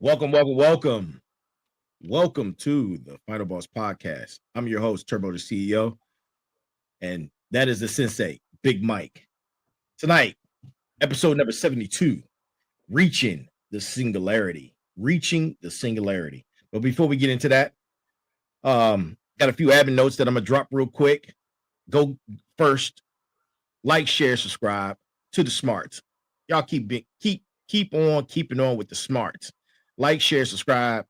Welcome. Welcome to the Final Boss Podcast. I'm your host, Turbo the CEO, and that is the sensei, Big Mike. Tonight, episode number 72, Reaching the Singularity. Reaching the Singularity. But before we get into that, got a few admin notes that I'm gonna drop real quick. Go first, like, share, subscribe to the smarts. Y'all keep on keeping on with the smarts. Like, share, subscribe.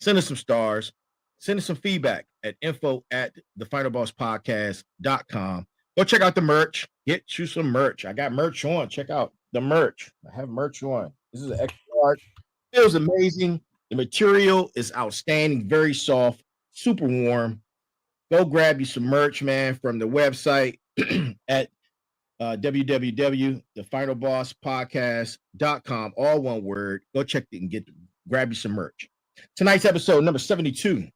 Send us some stars. Send us some feedback at info at thefinalbosspodcast.com. Go check out the merch. Get you some merch. I got merch on. Check out the merch. I have merch on. This is an extra large. Feels amazing. The material is outstanding, very soft, super warm. Go grab you some merch, man, from the website at www.thefinalbosspodcast.com. All one word. Go check it and grab you some merch. Tonight's episode number 72,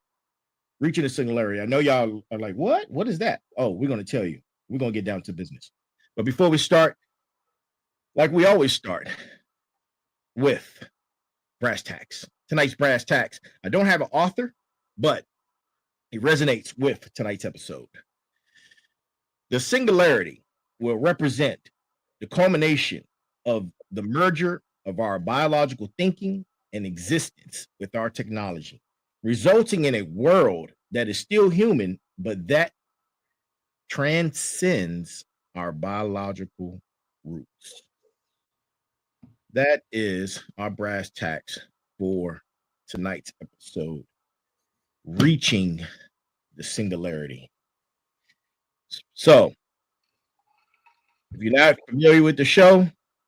Reaching the Singularity. I know y'all are like, what? What is that? Oh, we're going to tell you. We're going to get down to business. But before we start, like we always start with brass tacks. Tonight's brass tacks. I don't have an author, but it resonates with tonight's episode. The singularity will represent the culmination of the merger of our biological thinking and existence with our technology, resulting in a world that is still human, but that transcends our biological roots. That is our brass tacks for tonight's episode, Reaching the Singularity. So, if you're not familiar with the show,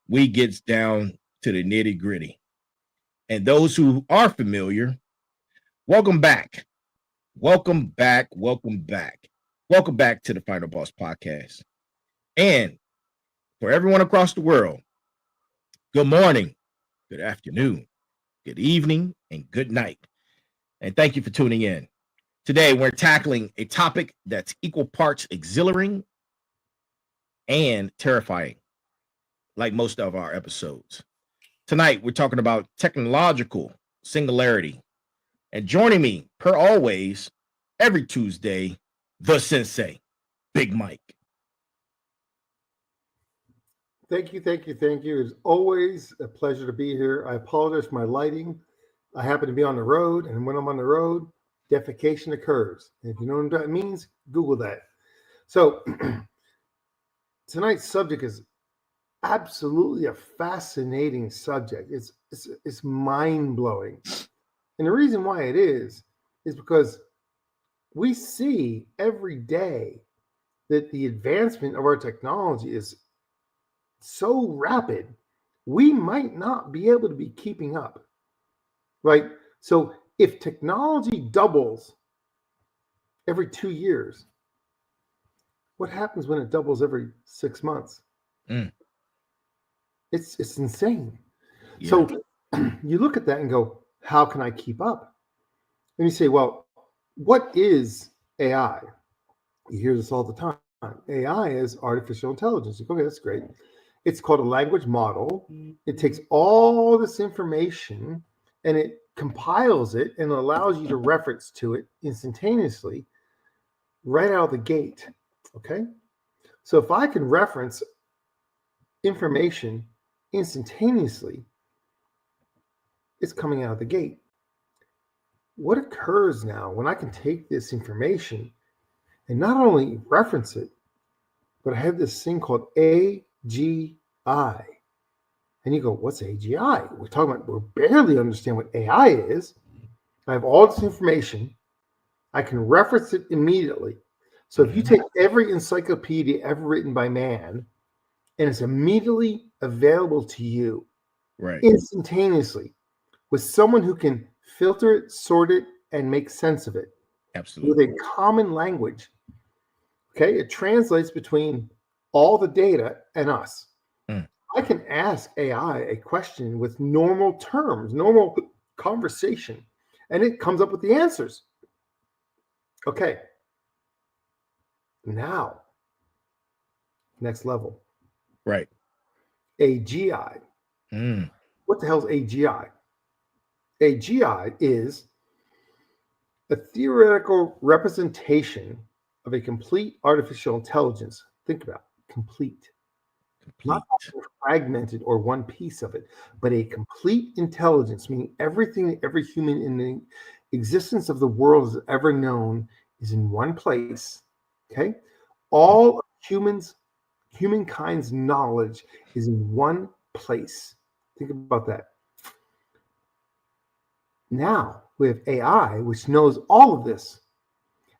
we get down to the nitty gritty. And those who are familiar, welcome back. Welcome back. Welcome back. Welcome back to the Final Boss Podcast. And for everyone across the world, good morning, good afternoon, good evening, and good night. And thank you for tuning in. Today, we're tackling a topic that's equal parts exhilarating and terrifying, like most of our episodes. Tonight, we're talking about technological singularity. And joining me, per always, every Tuesday, the sensei, Big Mike. Thank you. It's always a pleasure to be here. I apologize for my lighting. I happen to be on the road, and when I'm on the road, defecation occurs. And if you know what that means, Google that. So tonight's subject is absolutely a fascinating subject. It's mind-blowing. And the reason why it is because we see every day that the advancement of our technology is so rapid, we might not be able to be keeping up, right? So if technology doubles every 2 years, what happens when it doubles every 6 months? It's insane. Yeah. So you look at that and go, how can I keep up? And you say, well, what is AI? You hear this all the time. AI is artificial intelligence. Okay, that's great. It's called a language model. It takes all this information and it compiles it and allows you to reference to it instantaneously right out of the gate. Okay? So if I can reference information instantaneously, it's coming out of the gate. What occurs now when I can take this information and not only reference it, but I have this thing called AGI. And you go, what's AGI? We barely understand what AI is. I have all this information. I can reference it immediately. So if you take every encyclopedia ever written by man, and it's immediately available to you, right, instantaneously, with someone who can filter it, sort it, and make sense of it. Absolutely. With a common language. Okay, it translates between all the data and us. I can ask AI a question with normal terms, normal conversation, and it comes up with the answers. Okay. Now, next level. Right. AGI. What the hell is AGI? AGI is a theoretical representation of a complete artificial intelligence. Think about it, complete. Not fragmented or one piece of it, but a complete intelligence, meaning everything that every human in the existence of the world has ever known is in one place. Okay? All humankind's knowledge is in one place. Think about that. Now we have AI, which knows all of this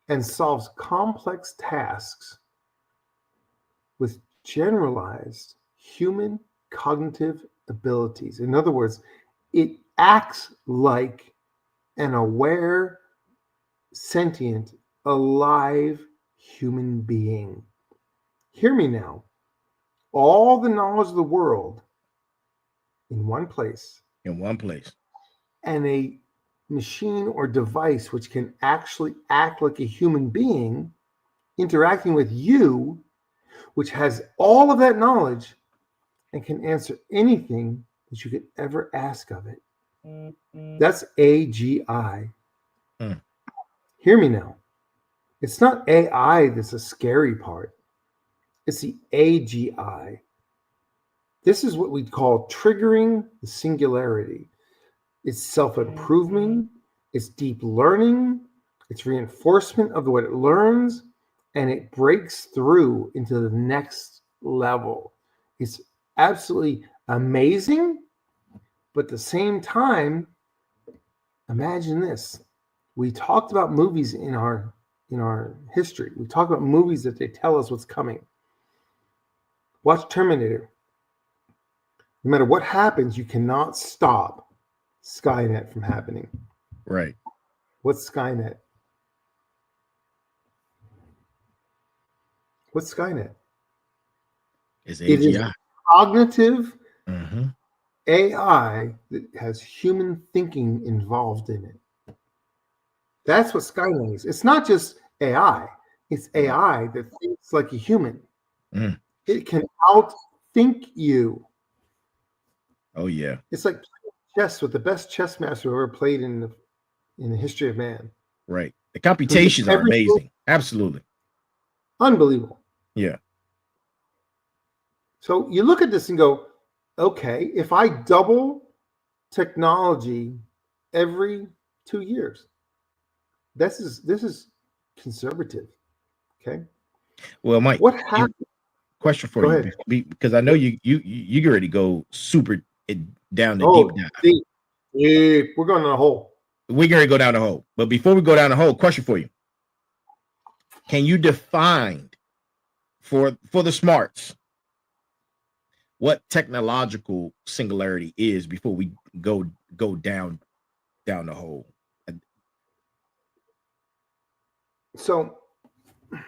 and solves complex tasks with generalized human cognitive abilities. In other words, it acts like an aware, sentient, alive human being. Hear me now. All the knowledge of the world in one place. In one place. And a machine or device which can actually act like a human being interacting with you, which has all of that knowledge and can answer anything that you could ever ask of it. That's AGI. Hear me now. It's not AI that's a scary part. It's the AGI. This is what we call triggering the singularity. It's self-improvement, it's deep learning, it's reinforcement of what it learns, and it breaks through into the next level. It's absolutely amazing, but at the same time, imagine this. We talked about movies in our history. We talk about movies that they tell us what's coming. Watch Terminator. No matter what happens, you cannot stop Skynet from happening. Right. What's Skynet? What's Skynet? It's It is AGI. Cognitive AI that has human thinking involved in it. That's what Skynet is. It's not just AI. It's AI that thinks like a human. It can outthink you. Oh yeah. It's like chess with the best chess master ever played in the history of man. Right. The computations are amazing. Absolutely. Unbelievable. Yeah. So you look at this and go, okay, if I double technology every 2 years, this is conservative. Okay. Well, Mike, what happened? Question for you, because I know you already go super down the deep dive. Deep. We're going down the hole. We're going to go down the hole. But before we go down the hole, question for you. Can you define for the smarts what technological singularity is before we go down the hole? So, do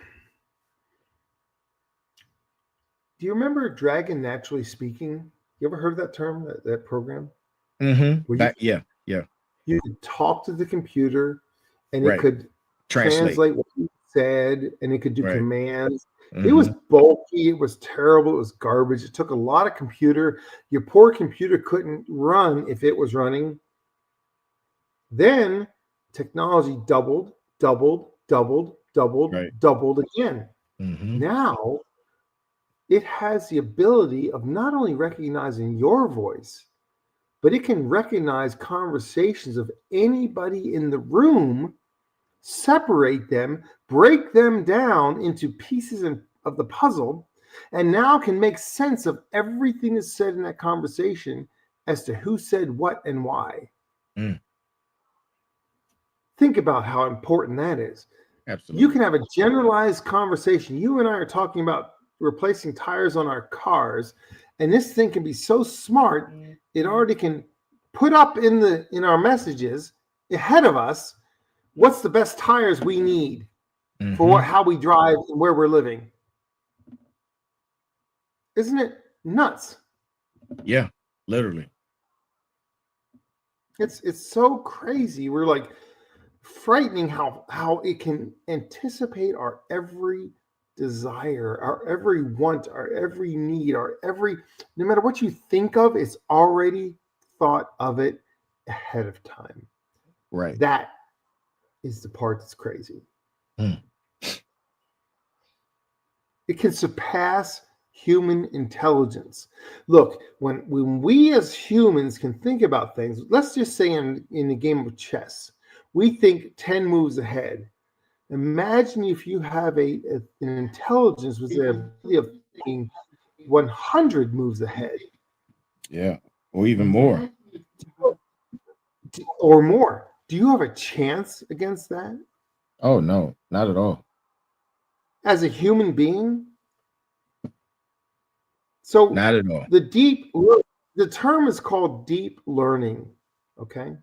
you remember Dragon Naturally Speaking? You ever heard of that term, that program? Yeah. You could talk to the computer, and it could translate what you said, and it could do commands. It was bulky. It was terrible. It was garbage. It took a lot of computer. Your poor computer couldn't run if it was running. Then technology doubled again. Now it has the ability of not only recognizing your voice, but it can recognize conversations of anybody in the room, separate them, break them down into pieces of the puzzle, and now can make sense of everything that's said in that conversation as to who said what and why. Think about how important that is. Absolutely. You can have a generalized conversation. You and I are talking about replacing tires on our cars, and this thing can be so smart, it already can put up in our messages ahead of us what's the best tires we need for how we drive and where we're living. Isn't it nuts? Yeah, literally. It's so crazy. We're like frightening how it can anticipate our every desire, our every want, our every need, no matter what you think of, it's already thought of it ahead of time. Right. That is the part that's crazy. Mm. It can surpass human intelligence. Look, when we as humans can think about things, let's just say in the game of chess, we think 10 moves ahead. Imagine if you have an intelligence with the ability of thinking 100 moves ahead. Yeah. Or even more. Or more. Do you have a chance against that? Oh, no, not at all. As a human being? So Not at all. the term is called deep learning. Okay.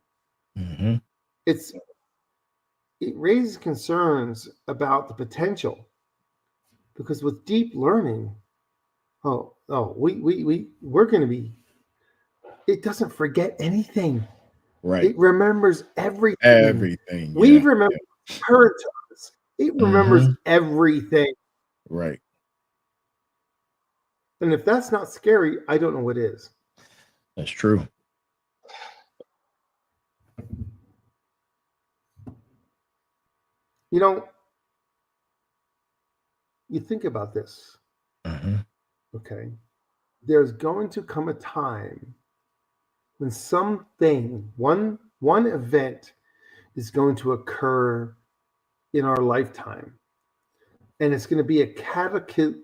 Mm-hmm. It raises concerns about the potential, because with deep learning, we're going to be. It doesn't forget anything. Right. It remembers everything. Everything. We Yeah. remember current times. It remembers Mm-hmm. everything. Right. And if that's not scary, I don't know what is. That's true. You know, you think about this, Mm-hmm. okay? There's going to come a time when one event is going to occur in our lifetime. And it's going to be a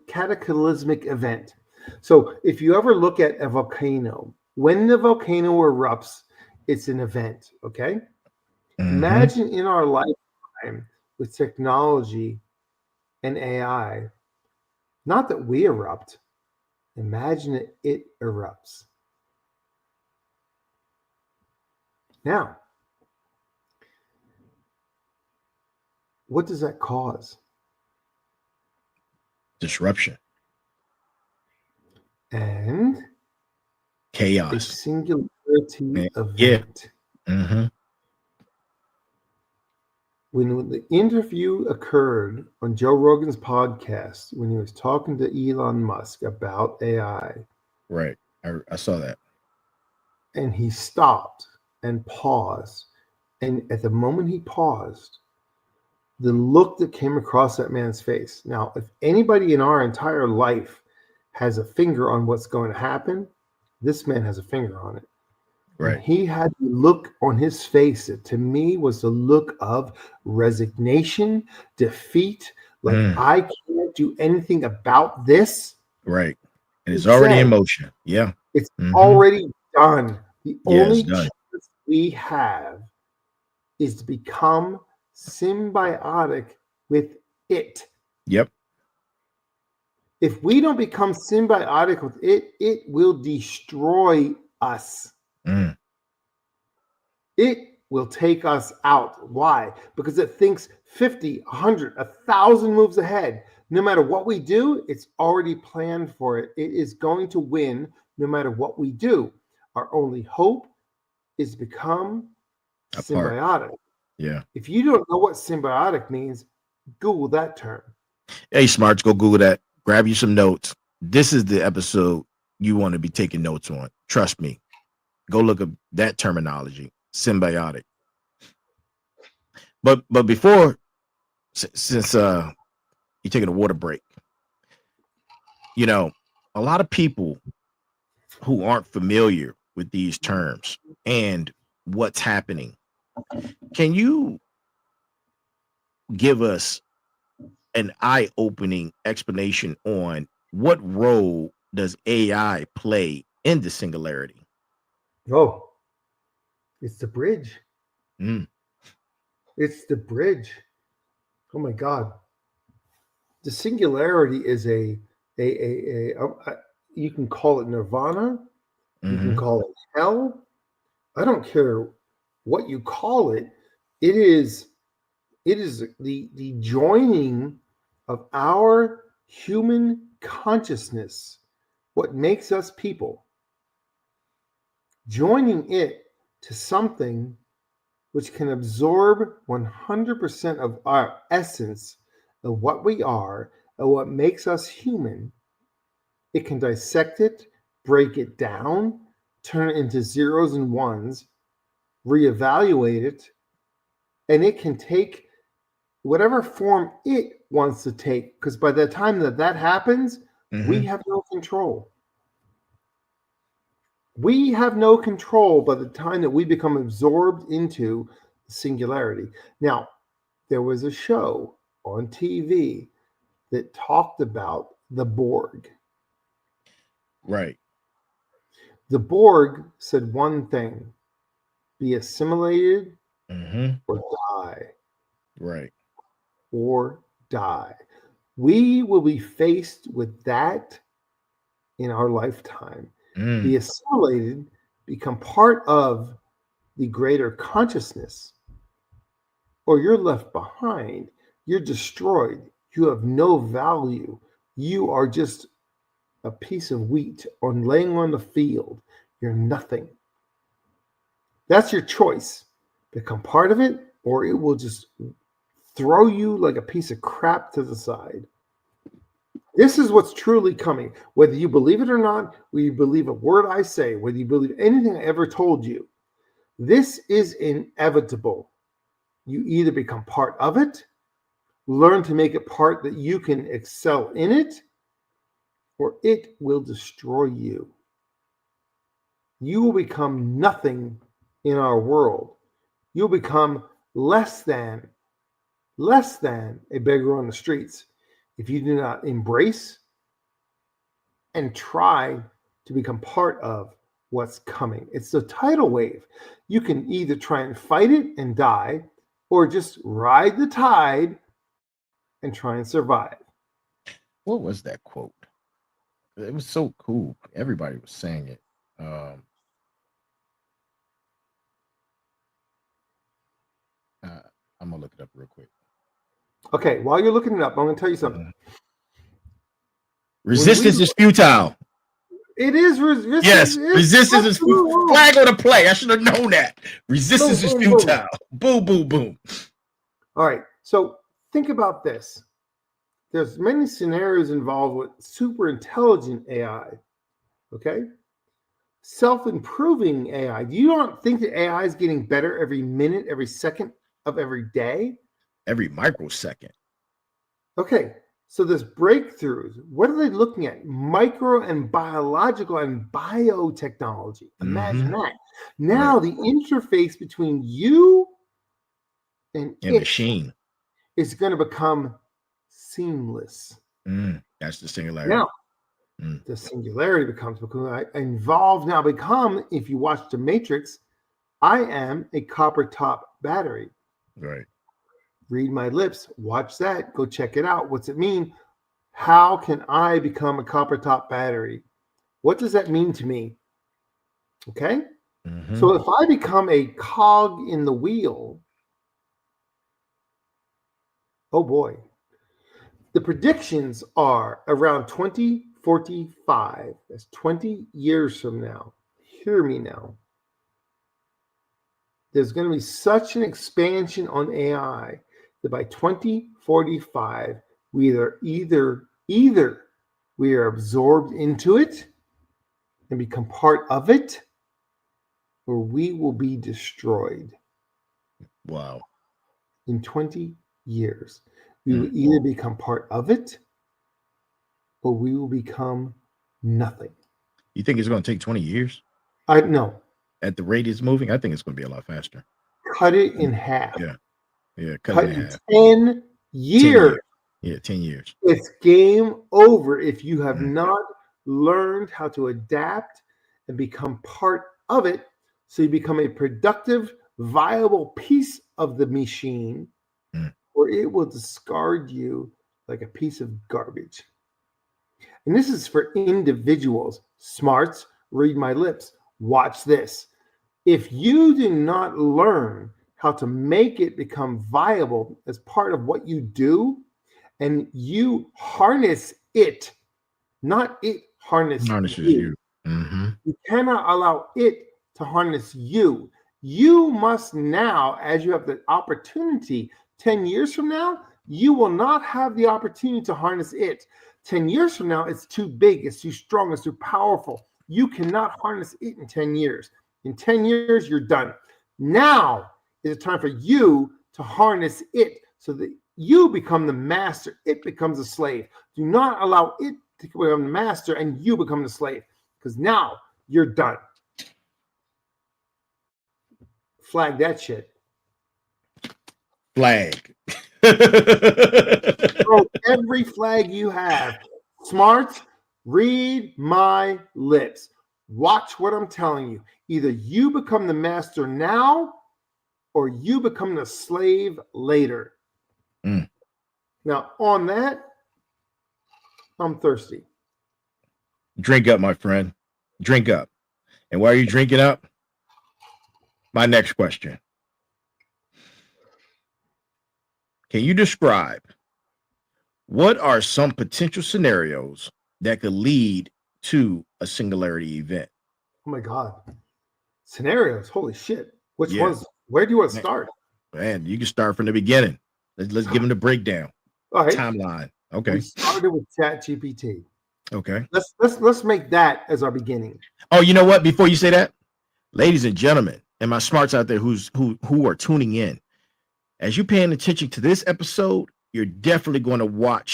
cataclysmic event. So if you ever look at a volcano, when the volcano erupts, it's an event, okay? Mm-hmm. Imagine in our lifetime with technology and AI, not that we erupt, imagine it erupts. Now, what does that cause? Disruption. And a Chaos. singularity Yeah. event. Mm-hmm. When the interview occurred on Joe Rogan's podcast, when he was talking to Elon Musk about AI, Right. I saw that. and he stopped and paused, and at the moment he paused, the look that came across that man's face. Now, if anybody in our entire life has a finger on what's going to happen, this man has a finger on it. And Right. he had the look on his face that to me was the look of resignation, defeat, like I can't do anything about this. Right. And He it's already in said, motion. Yeah. it's Mm-hmm. already done. The Yeah, it's only done. chance we have is to become symbiotic with it. Yep. If we don't become symbiotic with it, it will destroy us. Mm. It will take us out. Why? Because it thinks 50, 100, 1,000 moves ahead. No matter what we do, it's already planned for it. It is going to win no matter what we do. Our only hope is to become symbiotic. Yeah. If you don't know what symbiotic means, Google that term. Hey, smarts, go Google that. Grab you some notes. This is the episode you want to be taking notes on. Trust me. Go look up that terminology, symbiotic. But before, since you're taking a water break, you know, a lot of people who aren't familiar with these terms and what's happening, can you give us an eye-opening explanation on what role does AI play in the singularity? Oh, it's the bridge. Mm. It's the bridge. Oh my God. The singularity is you can call it nirvana. You can call it hell. I don't care what you call it. It is the joining of our human consciousness, what makes us people, joining it to something which can absorb 100% of our essence of what we are and what makes us human. It can dissect it, break it down, turn it into zeros and ones, reevaluate it, and it can take whatever form it wants to take. Because by the time that happens, we have no control. We have no control by the time that we become absorbed into singularity. Now, there was a show on TV that talked about the Borg. Right. The Borg said one thing: be assimilated or die. Right. Or die. We will be faced with that in our lifetime. Be assimilated, become part of the greater consciousness, or you're left behind. You're destroyed. You have no value. You are just a piece of wheat laying on the field. You're nothing. That's your choice. Become part of it, or it will just throw you like a piece of crap to the side. This is what's truly coming. Whether you believe it or not, whether you believe a word I say, whether you believe anything I ever told you, this is inevitable. You either become part of it, learn to make it part that you can excel in it, or it will destroy you. You will become nothing in our world. You'll become less than a beggar on the streets if you do not embrace and try to become part of what's coming. It's the tidal wave. You can either try and fight it and die, or just ride the tide and try and survive. What was that quote? It was so cool. Everybody was saying it. I'm gonna look it up real quick. Okay, while you're looking it up, I'm gonna tell you something. Resistance is futile. It is resistance. Yes, resistance is futile. Flag on the play. I should have known that. Resistance is futile. Boom, boom, boom. All right, so think about this. There's many scenarios involved with super intelligent AI. Okay, self-improving AI. Do you not think that AI is getting better every minute, every second of every day? Every microsecond. Okay, so there's breakthroughs. What are they looking at? Micro and biological and biotechnology. Imagine that. Now the interface between you and a machine is going to become seamless. That's the singularity. Now, the singularity becomes involved. Now become, if you watch The Matrix, I am a copper top battery. Right. Read my lips. Watch that. Go check it out. What's it mean? How can I become a copper top battery? What does that mean to me? Okay. So if I become a cog in the wheel, oh boy, the predictions are around 2045. That's 20 years from now. Hear me now. There's going to be such an expansion on AI that by 2045, we either we are absorbed into it and become part of it, or we will be destroyed. Wow. In 20 years, we will either become part of it, or we will become nothing. You think it's going to take 20 years? I know. At the rate it's moving, I think it's going to be a lot faster. Cut it in half. Yeah, cut it in half. 10 years. 10 years. It's game over if you have not learned how to adapt and become part of it, so you become a productive, viable piece of the machine, or it will discard you like a piece of garbage. And this is for individuals. Smarts, read my lips. Watch this. If you do not learn how to make it become viable as part of what you do, and you harness it, not it harnesses you. You cannot allow it to harness you. You must now, as you have the opportunity, 10 years from now, you will not have the opportunity to harness it. 10 years from now, it's too big, it's too strong, it's too powerful. You cannot harness it in 10 years. In 10 years, you're done. Now is the time for you to harness it so that you become the master. It becomes a slave. Do not allow it to become the master and you become the slave, because now you're done. Flag that shit. Flag. Throw every flag you have. Smarts, read my lips. Watch what I'm telling you. Either you become the master now or you become the slave later. Mm. Now, on that, I'm thirsty. Drink up, my friend. Drink up. And while you're drinking up, my next question. Can you describe what are some potential scenarios that could lead to a singularity event? Oh my God. Scenarios. Holy shit. Which Yeah. ones? Where do you want to start? Man, you can start from the beginning. Let's give them the breakdown. All right. Timeline. Okay. We started with ChatGPT. Okay. Let's make that as our beginning. Oh, you know what? Before you say that, ladies and gentlemen, and my smarts out there who are tuning in, as you're paying attention to this episode, you're definitely going to want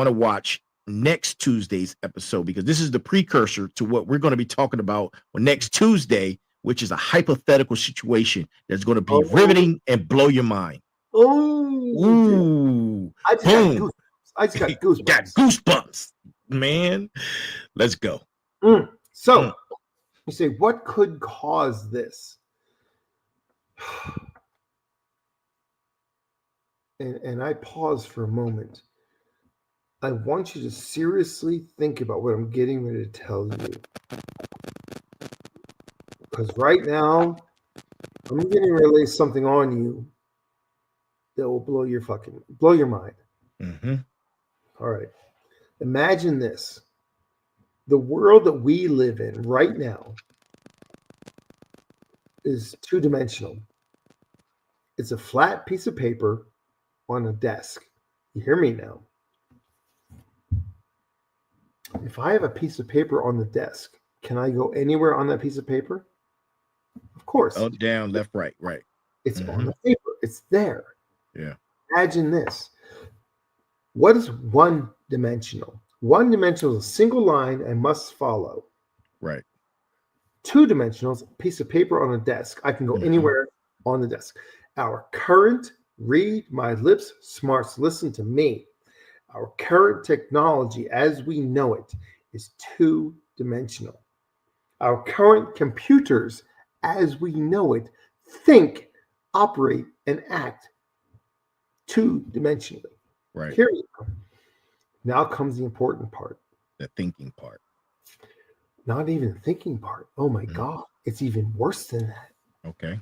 to watch next Tuesday's episode, because this is the precursor to what we're going to be talking about on next Tuesday, which is a hypothetical situation that's going to be riveting and blow your mind. Ooh. I just got goosebumps. Got goosebumps, man. Let's go. So you say, what could cause this? And I pause for a moment. I want you to seriously think about what I'm getting ready to tell you. Because right now, I'm getting ready to lay something on you that will blow your mind. Mm-hmm. All right. Imagine this. The world that we live in right now is two-dimensional. It's a flat piece of paper on a desk. You hear me now? If I have a piece of paper on the desk, can I go anywhere on that piece of paper? Of course. Up, down, left, right. It's on the paper. It's there. Yeah. Imagine this. What is one-dimensional? One-dimensional is a single line I must follow. Right. Two-dimensional is a piece of paper on a desk. I can go anywhere on the desk. Our current, read my lips, smarts, listen to me. Our current technology as we know it is two-dimensional. Our current computers as we know it think, operate, and act two-dimensionally. Right. Here we go. Now comes the important part. The thinking part. Not even the thinking part. Oh my God. It's even worse than that. Okay.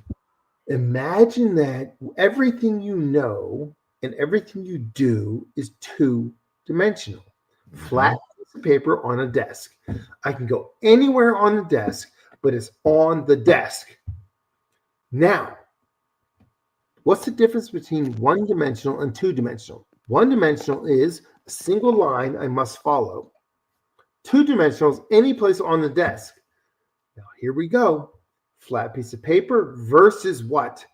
Imagine that everything you know and everything you do is two-dimensional. Flat piece of paper on a desk. I can go anywhere on the desk, but it's on the desk. Now, what's the difference between one-dimensional and two-dimensional? One-dimensional is a single line I must follow. Two-dimensional is any place on the desk. Now, here we go. Flat piece of paper versus what?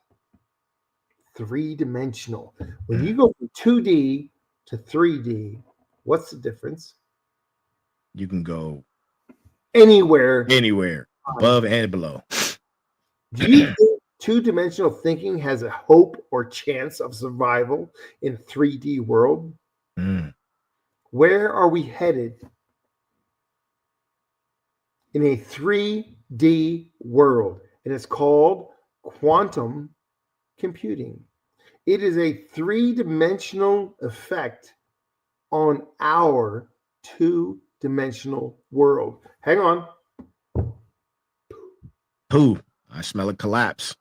Three-dimensional. When you go from 2D to 3D, what's the difference? You can go anywhere, above and below. Do you think two-dimensional thinking has a hope or chance of survival in a 3D world? Where are we headed in a 3D world? And it's called quantum computing. It is a three-dimensional effect on our two-dimensional world. Hang on. Pooh, I smell a collapse.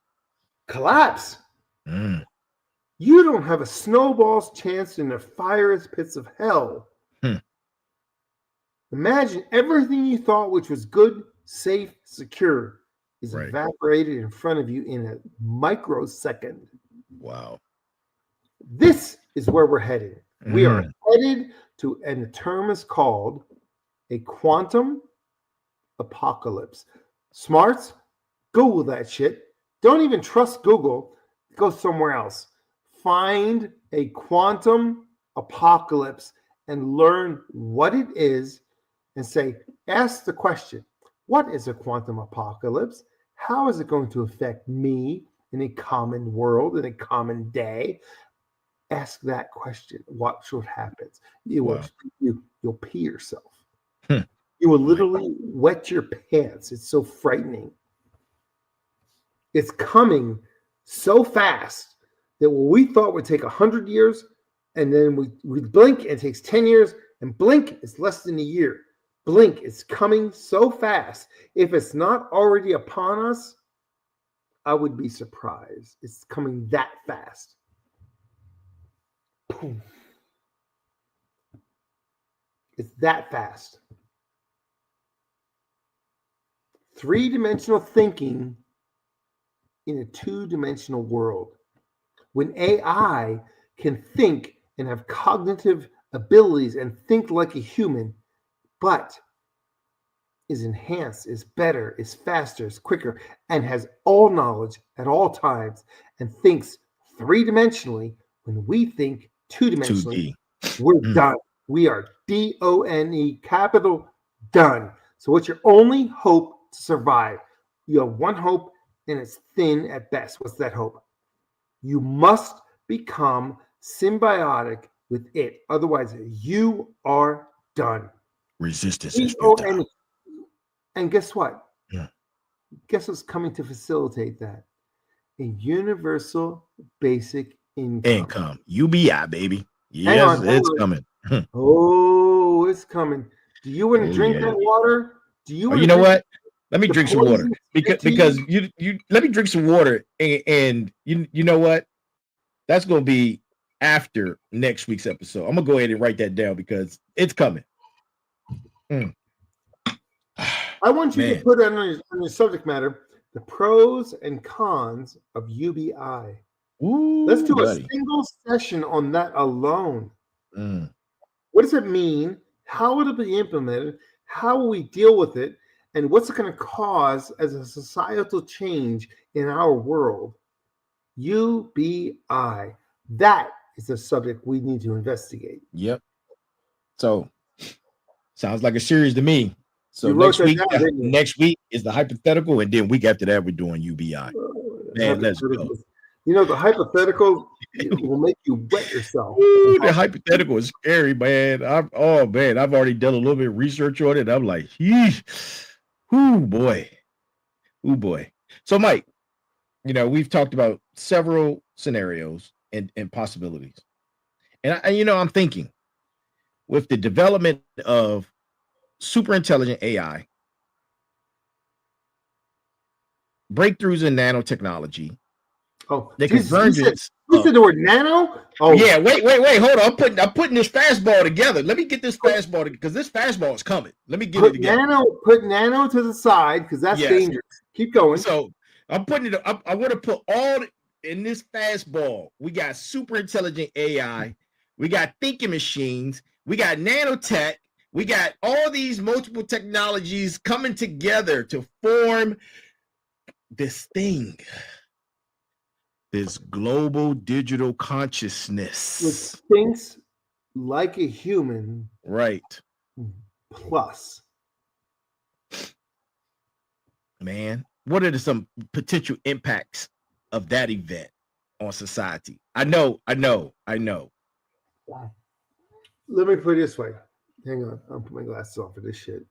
Collapse? You don't have a snowball's chance in the fiery pits of hell. Imagine everything you thought which was good, safe, secure is evaporated in front of you in a microsecond. Wow. This is where we're headed. We are headed to, and the term is called a quantum apocalypse. Smarts, Google that shit. Don't even trust Google. Go somewhere else. Find a quantum apocalypse and learn what it is and say, ask the question, what is a quantum apocalypse? How is it going to affect me in a common world, in a common day? Ask that question. Watch what happens. You'll pee yourself. You will literally wet your pants. It's so frightening. It's coming so fast that what we thought would take 100 years, and then we blink and it takes 10 years, and blink is less than a year. Blink, it's coming so fast. If it's not already upon us, I would be surprised. It's coming that fast. Boom. It's that fast. 3-dimensional thinking in a 2-dimensional world. When AI can think and have cognitive abilities and think like a human, but is enhanced, is better, is faster, is quicker, and has all knowledge at all times and thinks 3-dimensionally, when we think 2-dimensionally, we're done. We are DONE, capital done. So what's your only hope to survive? You have one hope, and it's thin at best. What's that hope? You must become symbiotic with it. Otherwise, you are done. Resistance is futile. And guess what? Guess what's coming to facilitate that? A universal basic income. UBI, baby. Yes, it's coming. Oh, it's coming. Do you want to drink that water? Do you? You know what? Let me drink some water because you let me drink some water and you know what? That's gonna be after next week's episode. I'm gonna go ahead and write that down because it's coming. I want you to put on your subject matter the pros and cons of UBI. Ooh, let's do a single session on that alone. What does it mean? How will it be implemented? How will we deal with it? And what's it going to cause as a societal change in our world? UBI. That is a subject we need to investigate. Yep. So, sounds like a series to me. So next week is the hypothetical, and then week after that we're doing UBI. Man, let's go. You know, the hypothetical will make you wet yourself. Ooh, the hypothetical is scary, man. I've already done a little bit of research on it. I'm like, ooh, boy. So, Mike, you know, we've talked about several scenarios and possibilities. And I'm thinking with the development of super intelligent AI, breakthroughs in nanotechnology. Oh, the convergence. You said the word nano? Oh yeah, wait, hold on. I'm putting this fastball together. Let me get this fastball because this fastball is coming. Let me get it together. Put nano to the side because that's dangerous. Keep going. So I'm putting it. I want to put all in this fastball. We got super intelligent AI. We got thinking machines. We got nanotech. We got all these multiple technologies coming together to form this thing. This global digital consciousness. Which thinks like a human. Right. Plus. Man, what are some potential impacts of that event on society? I know. Let me put it this way. Hang on. I'll put my glasses on for this shit.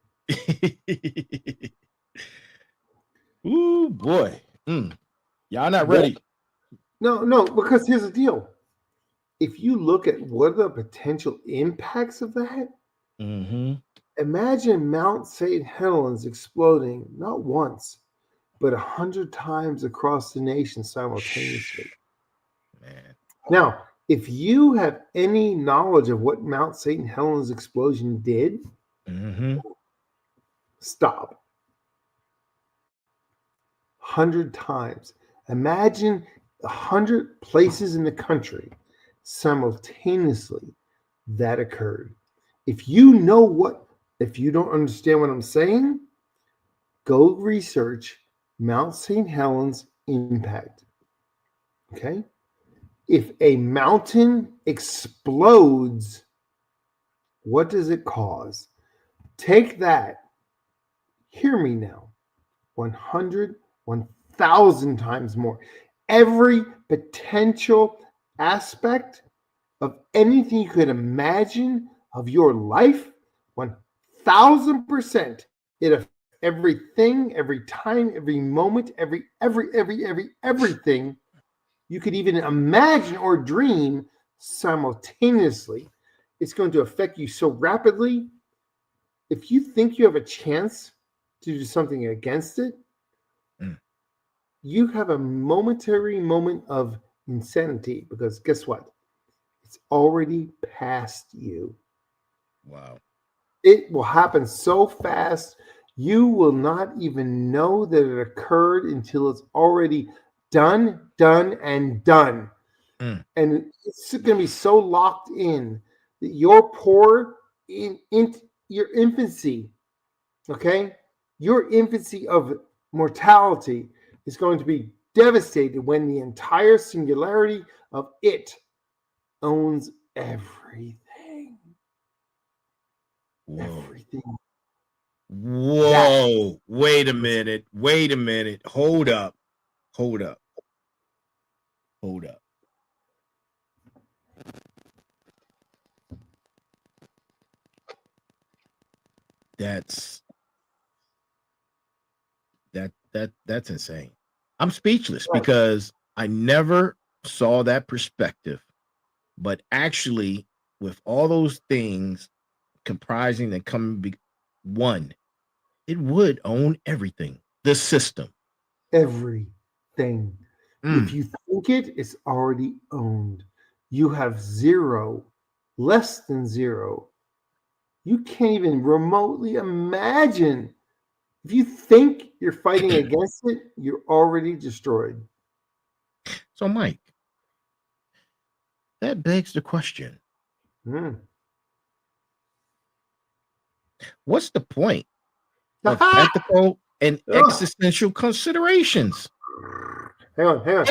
Ooh, boy. Y'all not ready. No, because here's the deal. If you look at what are the potential impacts of that, imagine Mount St. Helens exploding not once, but 100 times across the nation simultaneously. Man. Now, if you have any knowledge of what Mount St. Helens explosion did, stop. 100 times. Imagine 100 places in the country simultaneously that occurred. If you don't understand what I'm saying, go research Mount St. Helens impact. Okay? If a mountain explodes, what does it cause? Take that. Hear me now. 100, 1,000 times more. Every potential aspect of anything you could imagine of your life, 1,000%. It affects everything, every time, every moment, everything you could even imagine or dream simultaneously. It's going to affect you so rapidly. If you think you have a chance to do something against it, you have a momentary moment of insanity, because guess what? It's already past you. Wow. It will happen so fast, you will not even know that it occurred until it's already done. And it's going to be so locked in that your your infancy, okay, your infancy of mortality is going to be devastated when the entire singularity of it owns everything. Whoa. Everything. Whoa. Wait a minute. Hold up. That's insane. I'm speechless because I never saw that perspective. But actually, with all those things comprising and coming one, it would own everything. The system. Everything. If you think it's already owned. You have zero, less than zero. You can't even remotely imagine. If you think you're fighting against it, you're already destroyed. So, Mike, that begs the question. What's the point of ethical and existential considerations? Hang on.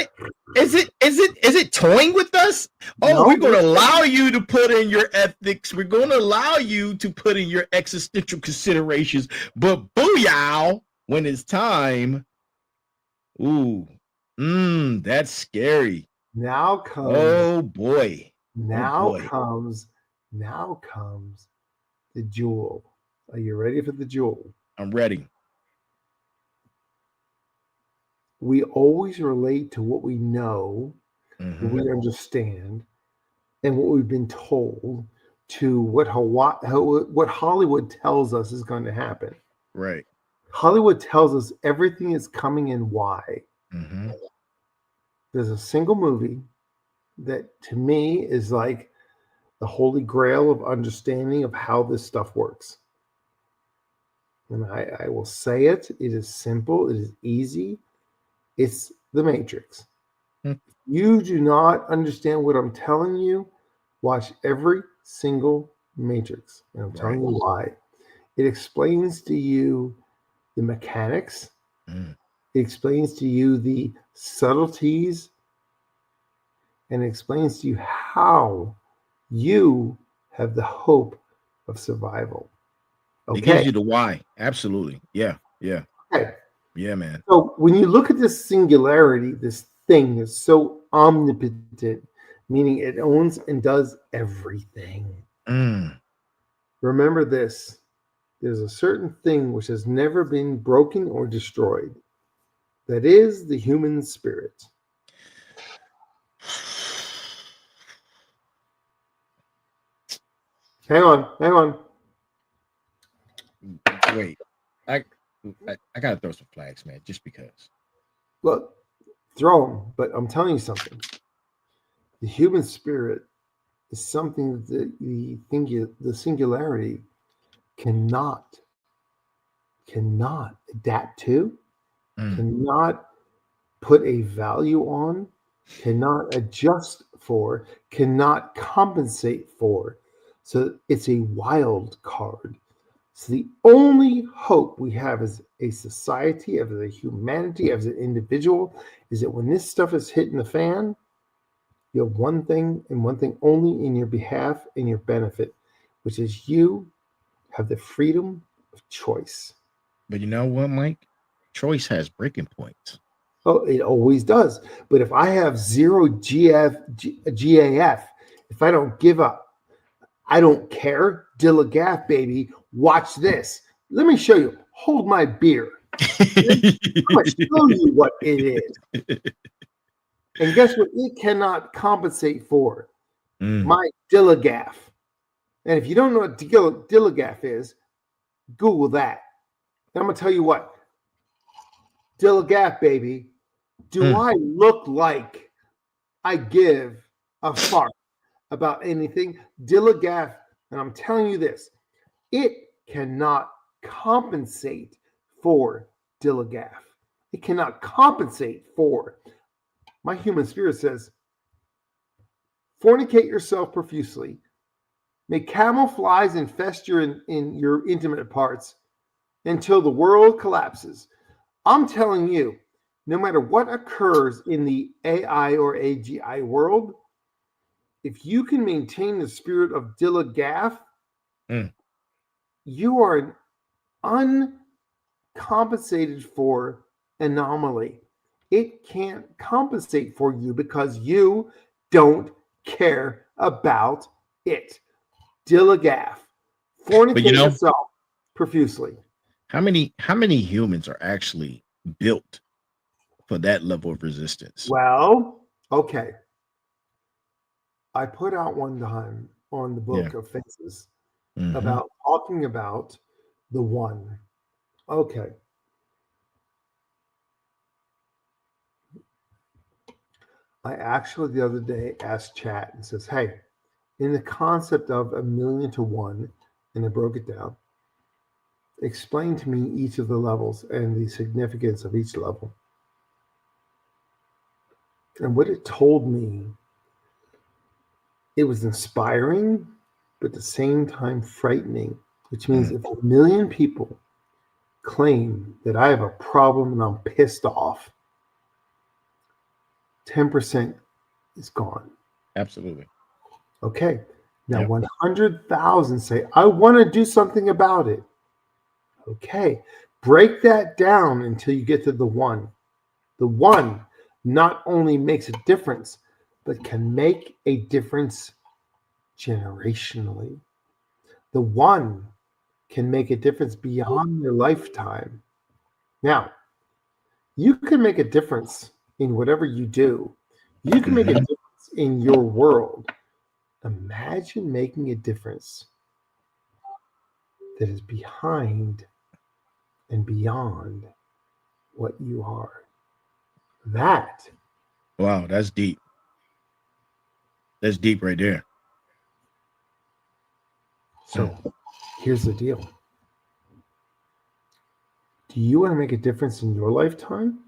Is it toying with us? Oh, we're going to allow you to put in your ethics. We're going to allow you to put in your existential considerations. But booyah, when it's time, that's scary. Now comes. Oh boy. Now comes the jewel. Are you ready for the jewel? I'm ready. We always relate to what we know, what we understand, and what we've been told to what Hollywood tells us is going to happen. Right. Hollywood tells us everything is coming and why. There's a single movie that to me is like the holy grail of understanding of how this stuff works. And I will say it. It is simple. It is easy. It's The Matrix. If you do not understand what I'm telling you, watch every single Matrix. And I'm telling you why. It explains to you the mechanics. It explains to you the subtleties. And it explains to you how you have the hope of survival. Okay. It gives you the why. Absolutely. Yeah. Okay. Yeah, man. So when you look at this singularity, this thing is so omnipotent, meaning it owns and does everything. Remember this. There's a certain thing which has never been broken or destroyed. That is the human spirit. Hang on. Wait, I gotta throw some flags, man, just because. Look, throw them, but I'm telling you something. The human spirit is something that the singularity cannot adapt to, cannot put a value on, cannot adjust for, cannot compensate for. So it's a wild card. So the only hope we have as a society, as a humanity, as an individual, is that when this stuff is hitting the fan, you have one thing and one thing only in your behalf and your benefit, which is you have the freedom of choice. But you know what, Mike? Choice has breaking points. Oh, it always does. But if I have zero GAF, if I don't give up, I don't care. Dillagaff, baby. Watch this. Let me show you. Hold my beer. I'm going to show you what it is. And guess what? It cannot compensate for my Dillagaff. And if you don't know what Dillagaff is, Google that. And I'm going to tell you what. Dillagaff, baby. Do I look like I give a fart about anything? Dillagaff, and I'm telling you this, it cannot compensate for Dillagaff. It cannot compensate for. My human spirit says, fornicate yourself profusely, make camel flies infest in your intimate parts until the world collapses. I'm telling you, no matter what occurs in the AI or AGI world, if you can maintain the spirit of Dillagaff, you are an uncompensated for anomaly. It can't compensate for you because you don't care about it. Dillagaff, fornicate yourself profusely. How many humans are actually built for that level of resistance? Well, okay. I put out one time on the book of faces about talking about the one. Okay. I actually the other day asked chat and says, hey, in the concept of 1,000,000 to 1, and I broke it down, explain to me each of the levels and the significance of each level. And what it told me, it was inspiring, but at the same time frightening, which means if 1,000,000 people claim that I have a problem and I'm pissed off, 10% is gone. Absolutely. Okay. Now 100,000 say, I want to do something about it. Okay. Break that down until you get to the one. The one not only makes a difference, but can make a difference generationally. The one can make a difference beyond your lifetime. Now, you can make a difference in whatever you do. You can make a difference in your world. Imagine making a difference that is behind and beyond what you are. Wow, that's deep. That's deep right there. So here's the deal. Do you want to make a difference in your lifetime?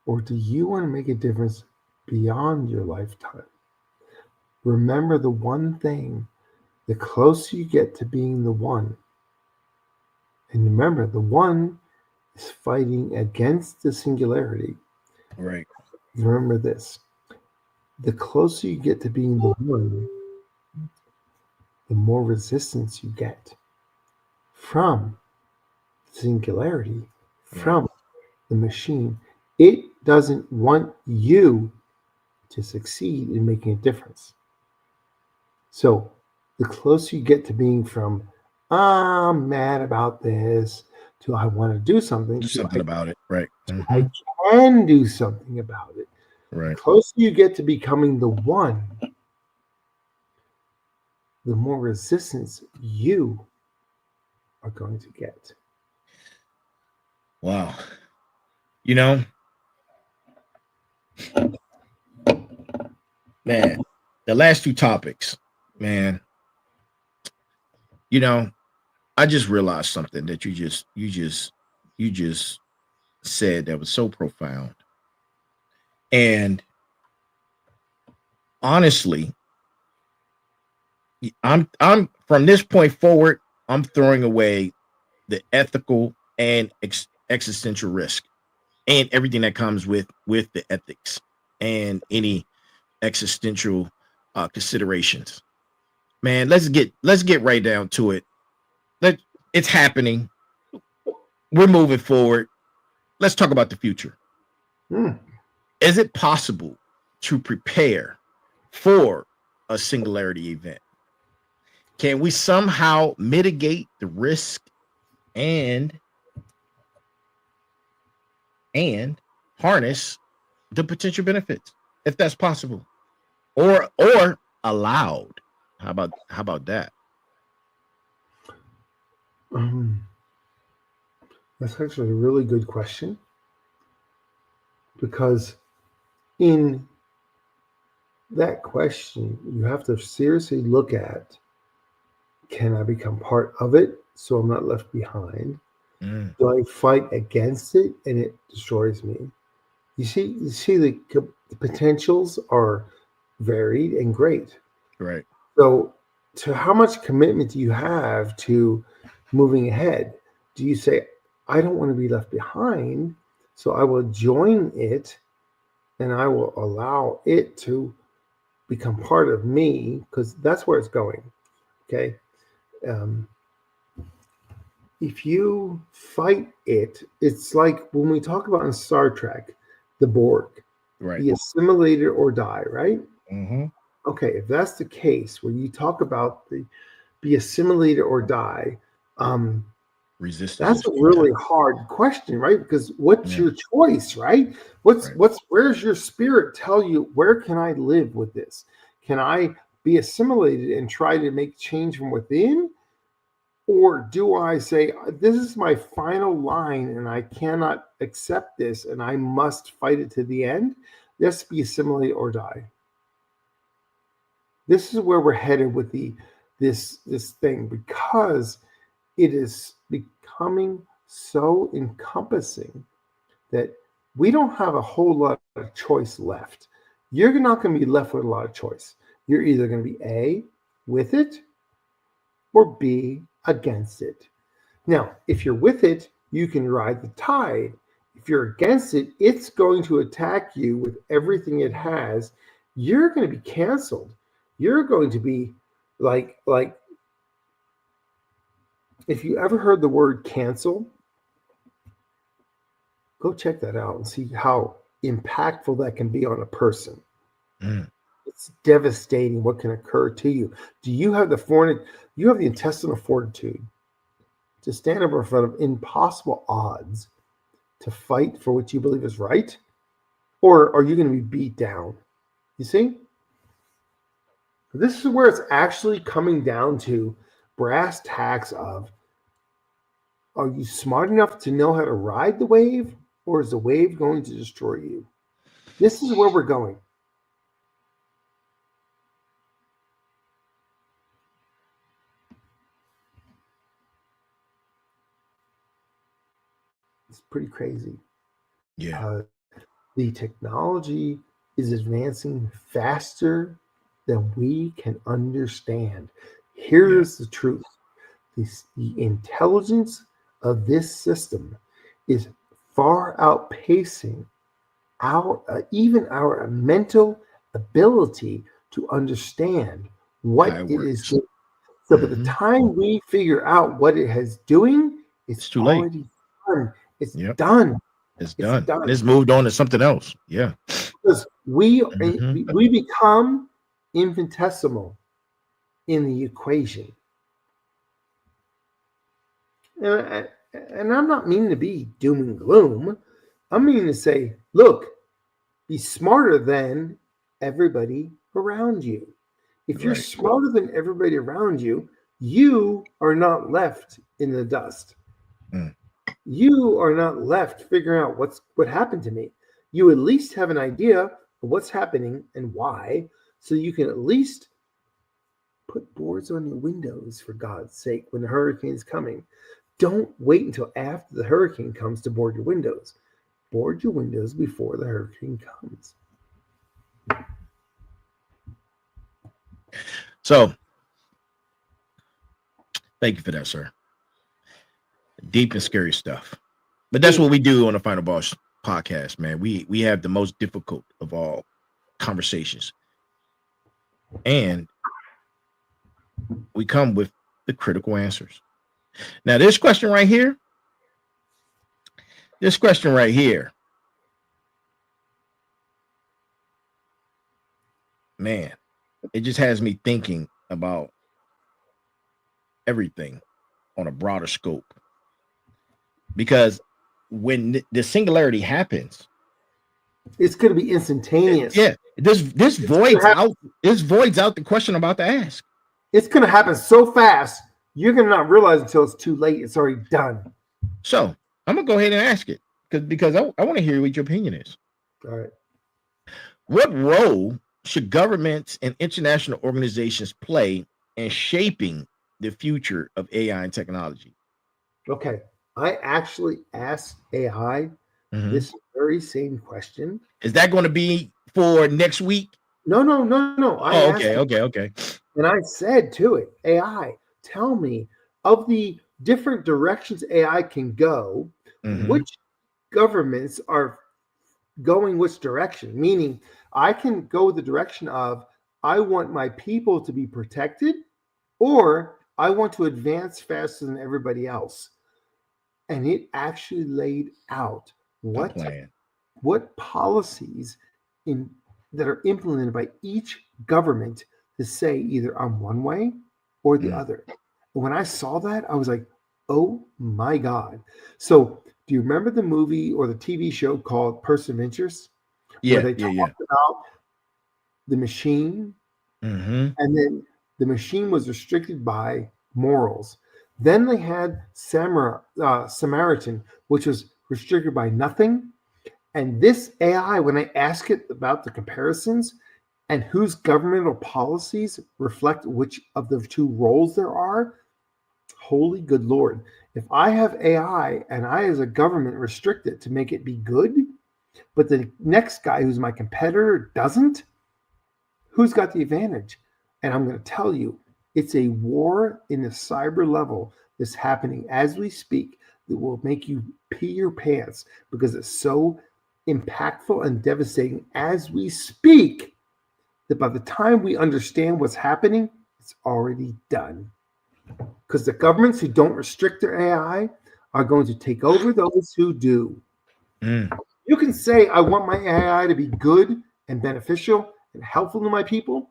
Or do you want to make a difference beyond your lifetime? Remember the one thing, the closer you get to being the one, and remember the one is fighting against the singularity. Right. Remember this. The closer you get to being the one, the more resistance you get from singularity, from the machine. It doesn't want you to succeed in making a difference. So the closer you get to being from, I'm mad about this, to I want to do something. Do something about it. Right. I can do something about it. Right. The closer you get to becoming the one, the more resistance you are going to get. Wow. You know, man, the last two topics, man, you know, I just realized something that you just said that was so profound. And honestly, I'm from this point forward, I'm throwing away the ethical and existential risk and everything that comes with the ethics and any existential considerations. Man, let's get right down to it. It's happening. We're moving forward. Let's talk about the future. Is it possible to prepare for a singularity event? Can we somehow mitigate the risk and harness the potential benefits if that's possible or allowed? How about that? That's actually a really good question, because in that question, you have to seriously look at, can I become part of it so I'm not left behind? Do I fight against it and it destroys me? You see the potentials are varied and great. Right. So how much commitment do you have to moving ahead? Do you say, I don't want to be left behind, so I will join it and I will allow it to become part of me, because that's where it's going. Okay. If you fight it, it's like when we talk about in Star Trek, the Borg, right? Be assimilated or die, right? Mm-hmm. Okay, if that's the case, when you talk about the be assimilated or die, resistance. That's a really hard question, right? Because what's your choice, right? Where's your spirit tell you, where can I live with this? Can I be assimilated and try to make change from within? Or do I say, this is my final line and I cannot accept this and I must fight it to the end? Let's be assimilated or die. This is where we're headed with this thing, because it is becoming so encompassing that we don't have a whole lot of choice left. You're not going to be left with a lot of choice. You're either going to be A, with it, or B, against it. Now, if you're with it, you can ride the tide. If you're against it, it's going to attack you with everything it has. You're going to be canceled. You're going to be like if you ever heard the word cancel, go check that out and see how impactful that can be on a person. It's devastating what can occur to you. Do you have the intestinal fortitude to stand up in front of impossible odds to fight for what you believe is right? Or are you going to be beat down? You see? This is where it's actually coming down to brass tacks of, are you smart enough to know how to ride the wave, or is the wave going to destroy you? This is where we're going. It's pretty crazy. Yeah. The technology is advancing faster than we can understand. Here's the truth. The intelligence of this system is far outpacing even our mental ability to understand what it is doing. So by the time we figure out what it has doing, it's too already late. done. It's done. It's done. It's moved on to something else. Yeah. Because we become infinitesimal in the equation. And I'm not meaning to be doom and gloom. I'm meaning to say, look, be smarter than everybody around you. If you're smarter than everybody around you, you are not left in the dust. You are not left figuring out what happened to me. You at least have an idea of what's happening and why, so you can at least put boards on your windows, for God's sake, when the hurricane's coming. Don't wait until after the hurricane comes to board your windows. Board your windows before the hurricane comes. So Thank you for that, sir. Deep and scary stuff. But that's what we do on the Final Boss podcast, man. We have the most difficult of all conversations. And we come with the critical answers. Now, this question right here, man, it just has me thinking about everything on a broader scope. Because when the singularity happens, it's going to be instantaneous. Yeah, this voids out the question I'm about to ask. It's going to happen so fast, you're going to not realize until it's too late. It's already done. So I'm going to go ahead and ask it because I want to hear what your opinion is. All right. What role should governments and international organizations play in shaping the future of AI and technology? Okay. I actually asked AI this very same question. Is that going to be for next week? No. Okay. And I said to it, AI, tell me of the different directions AI can go, which governments are going which direction? Meaning, I can go the direction of I want my people to be protected, or I want to advance faster than everybody else. And it actually laid out what policies that are implemented by each government to say either I'm one way or the other. And when I saw that, I was like, oh my God. So do you remember the movie or the TV show called Person of Interest? Yeah, where they talked about the machine, and then the machine was restricted by morals. Then they had Samaritan, which was restricted by nothing. And this AI, when I ask it about the comparisons and whose governmental policies reflect which of the two roles there are, holy good Lord. If I have AI and I as a government restrict it to make it be good, but the next guy who's my competitor doesn't, who's got the advantage? And I'm going to tell you, it's a war in the cyber level that's happening as we speak that will make you pee your pants because it's so impactful and devastating as we speak that by the time we understand what's happening, it's already done. Because the governments who don't restrict their AI are going to take over those who do. You can say, I want my AI to be good and beneficial and helpful to my people.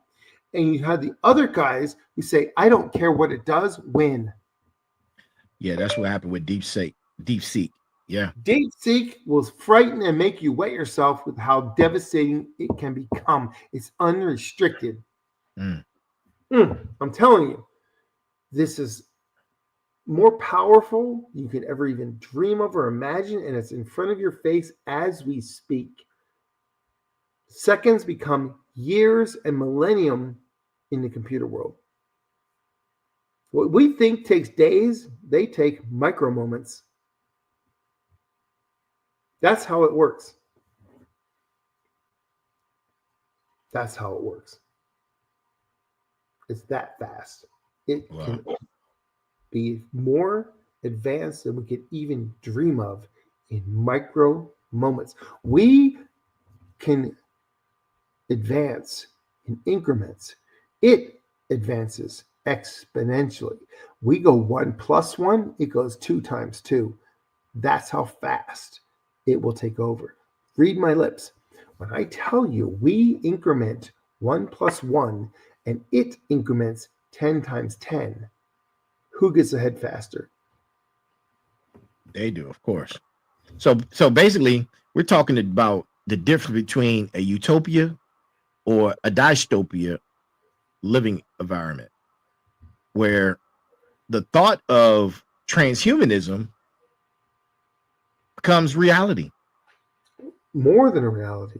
And you have the other guys who say, I don't care what it does, win. Yeah, that's what happened with DeepSeek. Yeah. DeepSeek will frighten and make you wet yourself with how devastating it can become. It's unrestricted. I'm telling you, this is more powerful than you could ever even dream of or imagine, and it's in front of your face as we speak. Seconds become years and millennium in the computer world. What we think takes days, they take micro moments. That's how it works. That's how it works. It's that fast. It can be more advanced than we could even dream of in micro moments. We can advance in increments. It advances exponentially. We go 1 + 1, it goes 2 × 2. That's how fast it will take over. Read my lips. When I tell you we increment 1 + 1 and it increments 10 × 10, who gets ahead faster? They do, of course. So basically, we're talking about the difference between a utopia or a dystopia living environment where the thought of transhumanism becomes reality. More than a reality.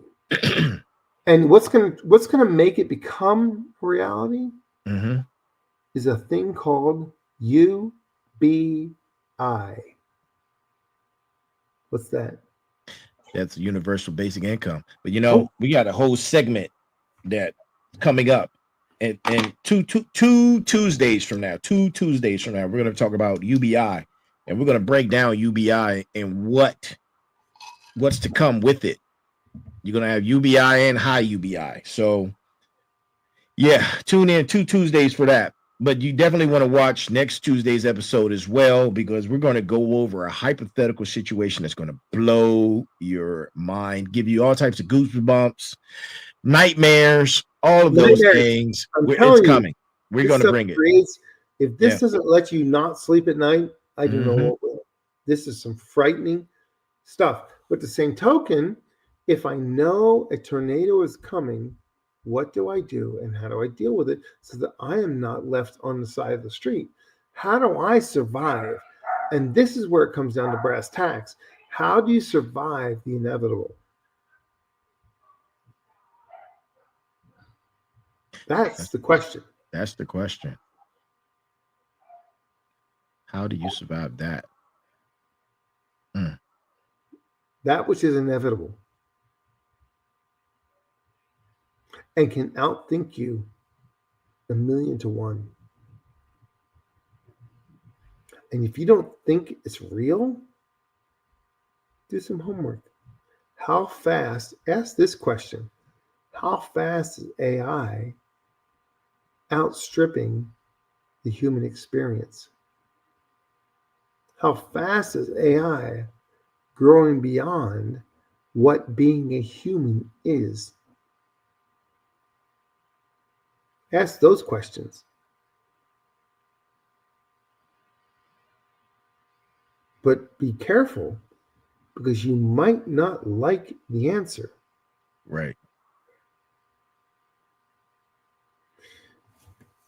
And what's gonna make it become reality is a thing called UBI. What's that? That's universal basic income. But we got a whole segment that coming up and two Tuesdays from now, we're going to talk about UBI, and we're going to break down UBI and what's to come with it. You're going to have UBI and high UBI. So, yeah, tune in 2 Tuesdays for that. But you definitely want to watch next Tuesday's episode as well, because we're going to go over a hypothetical situation that's going to blow your mind, give you all types of goosebumps, nightmares, all of those things. It's coming. We're going to bring it. If this doesn't let you not sleep at night, I don't know what will. This is some frightening stuff. With the same token, if I know a tornado is coming, what do I do and how do I deal with it so that I am not left on the side of the street? How do I survive? And this is where it comes down to brass tacks. How do you survive the inevitable? That's the question. That's the question. How do you survive that? That which is inevitable and can outthink you 1,000,000 to 1. And if you don't think it's real, do some homework. How fast, ask this question, how fast is AI outstripping the human experience? How fast is AI growing beyond what being a human is? Ask those questions. But be careful, because you might not like the answer. Right.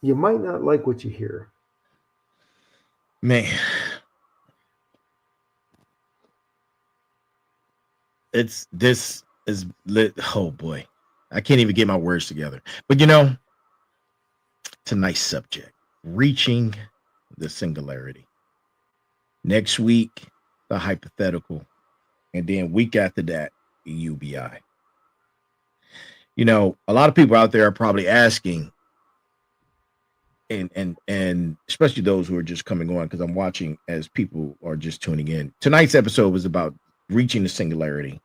You might not like what you hear. Man. This is lit. Oh boy. I can't even get my words together. But it's a nice subject. Reaching the singularity. Next week, the hypothetical. And then week after that, the UBI. A lot of people out there are probably asking, and especially those who are just coming on, because I'm watching as people are just tuning in. Tonight's episode was about reaching the singularity.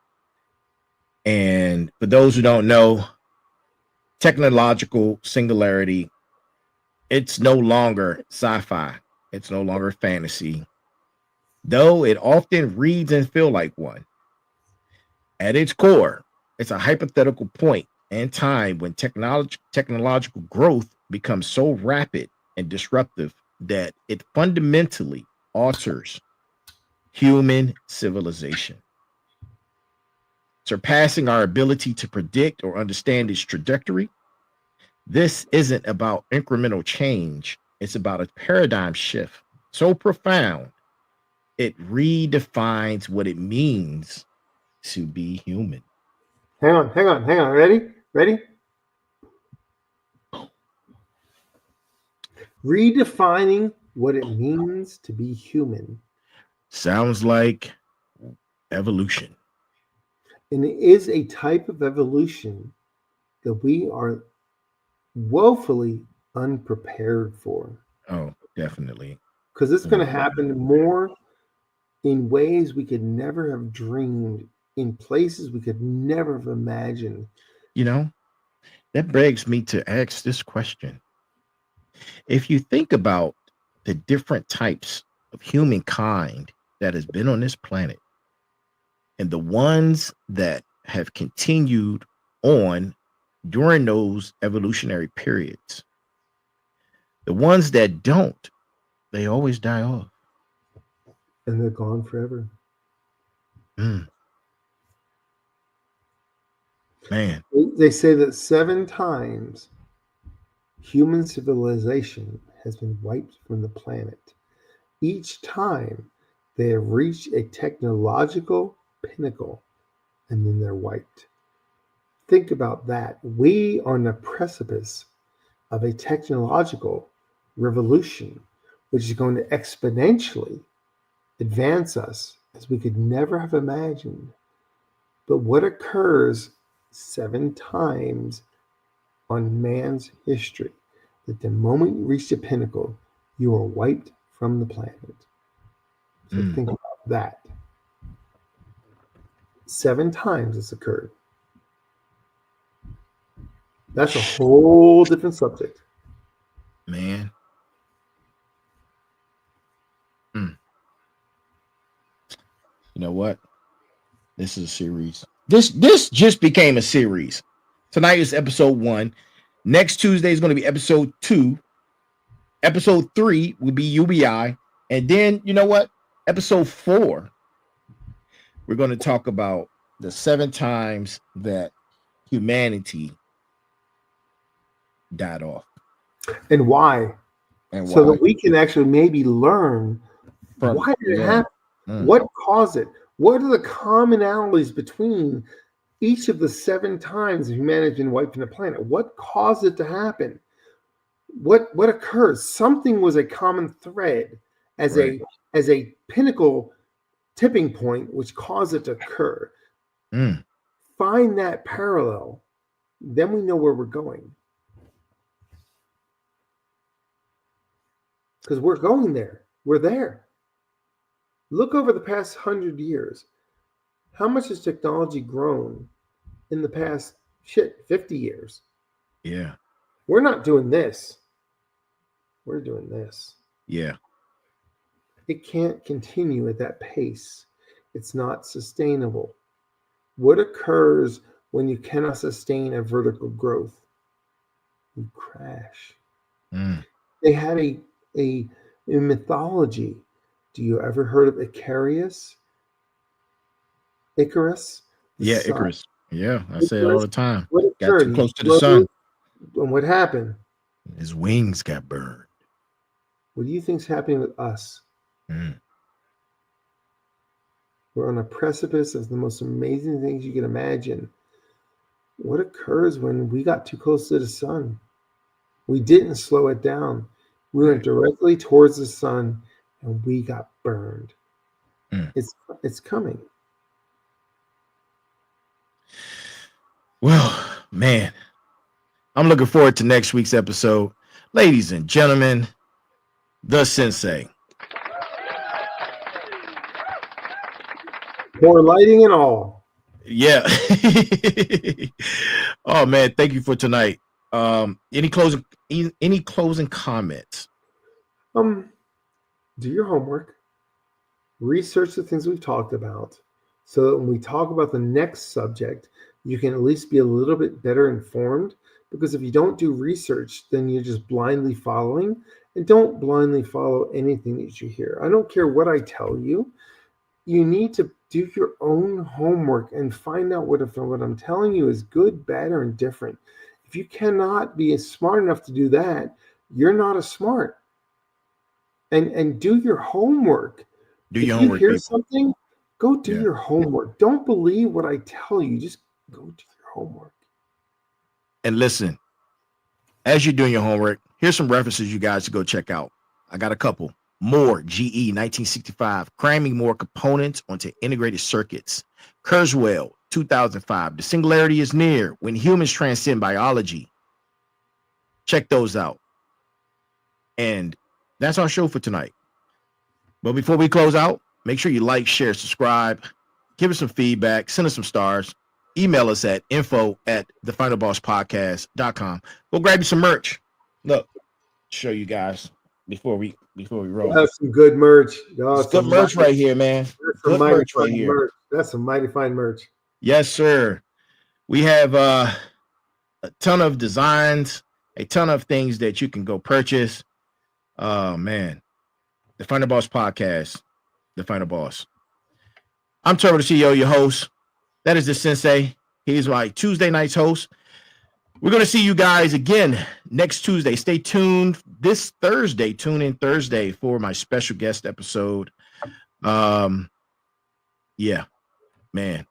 And for those who don't know, technological singularity, it's no longer sci-fi. It's no longer fantasy, though it often reads and feels like one. At its core, it's a hypothetical point and time when technological growth becomes so rapid and disruptive that it fundamentally alters human civilization, surpassing our ability to predict or understand its trajectory. This isn't about incremental change. It's about a paradigm shift so profound, it redefines what it means to be human. Hang on. Ready? Redefining what it means to be human. Sounds like evolution. And it is a type of evolution that we are woefully unprepared for. Oh, definitely. Because it's going to happen more in ways we could never have dreamed, in places we could never have imagined. That begs me to ask this question. If you think about the different types of humankind that has been on this planet, and the ones that have continued on during those evolutionary periods, the ones that don't, they always die off. And they're gone forever. Man. They say that 7 times human civilization has been wiped from the planet. Each time they have reached a technological pinnacle, and then they're wiped. Think about that. We are on the precipice of a technological revolution, which is going to exponentially advance us as we could never have imagined. But what occurs 7 times on man's history that the moment you reach the pinnacle, you are wiped from the planet. So think about that. 7 times it's occurred. That's a whole different subject. Man. You know what? This is a series. This just became a series. Tonight is episode 1. Next Tuesday is going to be episode 2. Episode 3 will be UBI. And then, you know what? Episode 4, we're going to talk about the 7 times that humanity died off. And why? So that we can actually maybe learn why did it happen? What caused it? What are the commonalities between each of the 7 times humanity has been wiped from the planet? What caused it to happen? What occurs? Something was a common thread as a pinnacle tipping point which caused it to occur. Find that parallel, then we know where we're going. Because we're going there. We're there. Look over the past 100 years. How much has technology grown in the past 50 years? Yeah. We're not doing this. We're doing this. Yeah. It can't continue at that pace. It's not sustainable. What occurs when you cannot sustain a vertical growth? You crash. They had a mythology. Do you ever heard of Icarus? Icarus? Yeah, sun. Icarus. Yeah, I say it all the time. What got too close to the sun. And what happened? His wings got burned. What do you think's happening with us? We're on a precipice of the most amazing things you can imagine. What occurs when we got too close to the sun? We didn't slow it down. We went directly towards the sun and we got burned. It's coming. Well, man, I'm looking forward to next week's episode. Ladies and gentlemen, the Sensei. More lighting and all. Yeah. Oh man, thank you for tonight. Any closing comments? Do your homework. Research the things we've talked about so that when we talk about the next subject, you can at least be a little bit better informed. Because if you don't do research, then you're just blindly following. And don't blindly follow anything that you hear. I don't care what I tell you. You need to do your own homework and find out what I'm telling you is good, bad, or indifferent. If you cannot be smart enough to do that, you're not as smart. And do your homework. Do your homework. If you hear something, go do your homework. Don't believe what I tell you. Just go do your homework. And listen, as you're doing your homework, here's some references you guys to go check out. I got a couple. Moore, GE, 1965, cramming more components onto integrated circuits. Kurzweil, 2005, The Singularity is Near, When Humans Transcend Biology. Check those out. And that's our show for tonight. But before we close out, make sure you like, share, subscribe, give us some feedback, send us some stars, email us at info@thefinalbosspodcast.com. Go grab you some merch. Look, show you guys before we roll. That's some good merch. It's good merch right here, man. Good merch right here. That's some mighty fine merch. Yes, sir. We have a ton of designs, a ton of things that you can go purchase. Oh man, the Final Boss Podcast, the Final Boss. I'm Turbo, the CEO, your host. That is the Sensei. He's my Tuesday night's host. We're going to see you guys again next Tuesday. Stay tuned this Thursday. Tune in Thursday for my special guest episode. Yeah, man.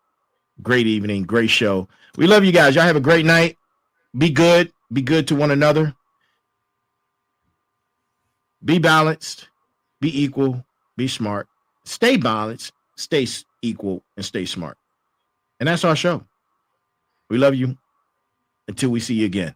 Great evening. Great show. We love you guys. Y'all have a great night. Be good. Be good to one another. Be balanced. Be equal. Be smart. Stay balanced. Stay equal and stay smart. And that's our show. We love you until we see you again.